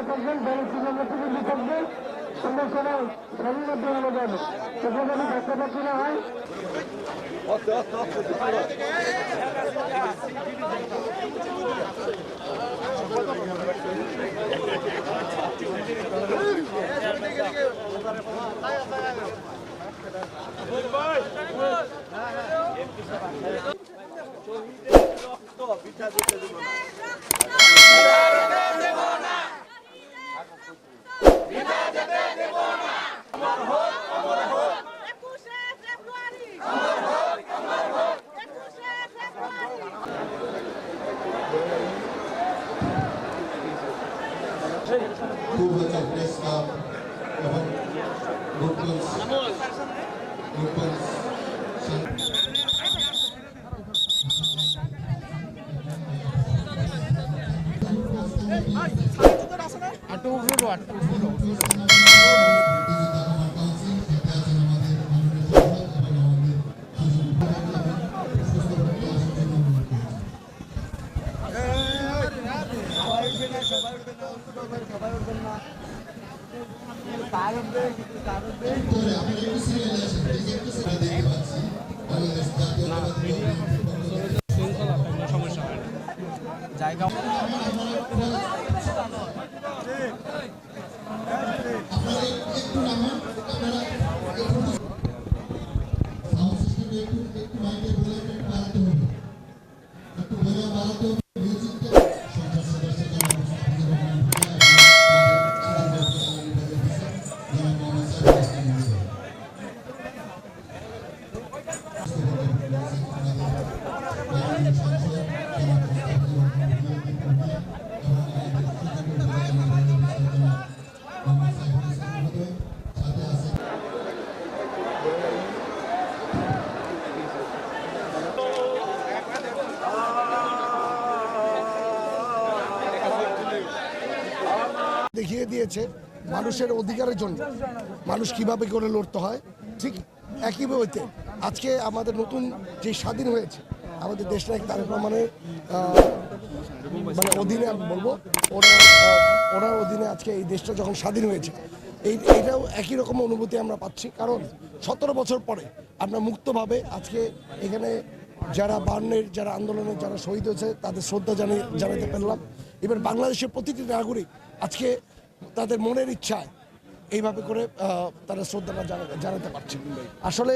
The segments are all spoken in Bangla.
থাকবেন, ব্যালেন্সিং থাকবে, আমরা সবাই স্বাধীনতা দেওয়া যাবে। সেখানে যদি কাছাকাছি না হয় Kubaca Press Club এবং Locals জায়গা দেখিয়ে দিয়েছে মানুষের অধিকারের জন্য মানুষ কিভাবে করে লড়তে হয়। ঠিক একইভাবে আজকে আমাদের নতুন যে স্বাধীন হয়েছে আমাদের দেশটা তারেক রহমানের অধীনে আমি বলবো ওনার অধীনে আজকে এই দেশটা যখন স্বাধীন হয়েছে এইটাও একই রকম অনুভূতি আমরা পাচ্ছি। কারণ 17 বছর পরে আমরা মুক্তভাবে আজকে এখানে যারা যারা আন্দোলনে যারা শহীদ হয়েছে তাদের শ্রদ্ধা জানাতে পারলাম। এবার বাংলাদেশের প্রতিটি নাগরিক আজকে তাদের মনের ইচ্ছায় এইভাবে করে তারা শ্রদ্ধাটা জানাতে পারছে। আসলে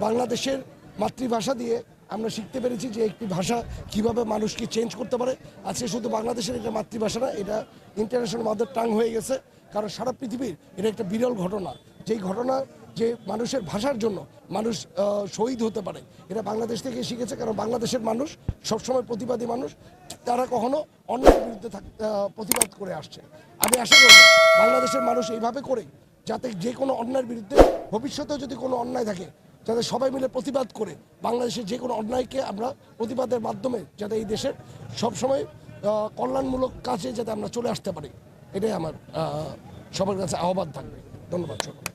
বাংলাদেশের মাতৃভাষা দিয়ে আমরা শিখতে পেরেছি যে একটি ভাষা কিভাবে মানুষকে চেঞ্জ করতে পারে। আজকে শুধু বাংলাদেশের এটা মাতৃভাষা না, এটা ইন্টারন্যাশনাল মাদার টাং হয়ে গেছে। কারণ সারা পৃথিবীর এটা একটা বিরল ঘটনা, যেই ঘটনা যে মানুষের ভাষার জন্য মানুষ শহীদ হতে পারে, এটা বাংলাদেশ থেকে শিখেছে। কারণ বাংলাদেশের মানুষ সবসময় প্রতিবাদী মানুষ, তারা কখনো অন্যায়ের বিরুদ্ধে প্রতিবাদ করে আসছে। আমি আশা করব বাংলাদেশের মানুষ এইভাবে করে যাতে যে কোনো অন্যায়ের বিরুদ্ধে ভবিষ্যতেও যদি কোনো অন্যায় থাকে যাতে সবাই মিলে প্রতিবাদ করে বাংলাদেশের যে কোনো অন্যায়কে আমরা প্রতিবাদের মাধ্যমে যাতে এই দেশের সবসময় কল্যাণমূলক কাজে যাতে আমরা চলে আসতে পারি, এটাই আমার সবার কাছে আহ্বান থাকবে। ধন্যবাদ সকলকে।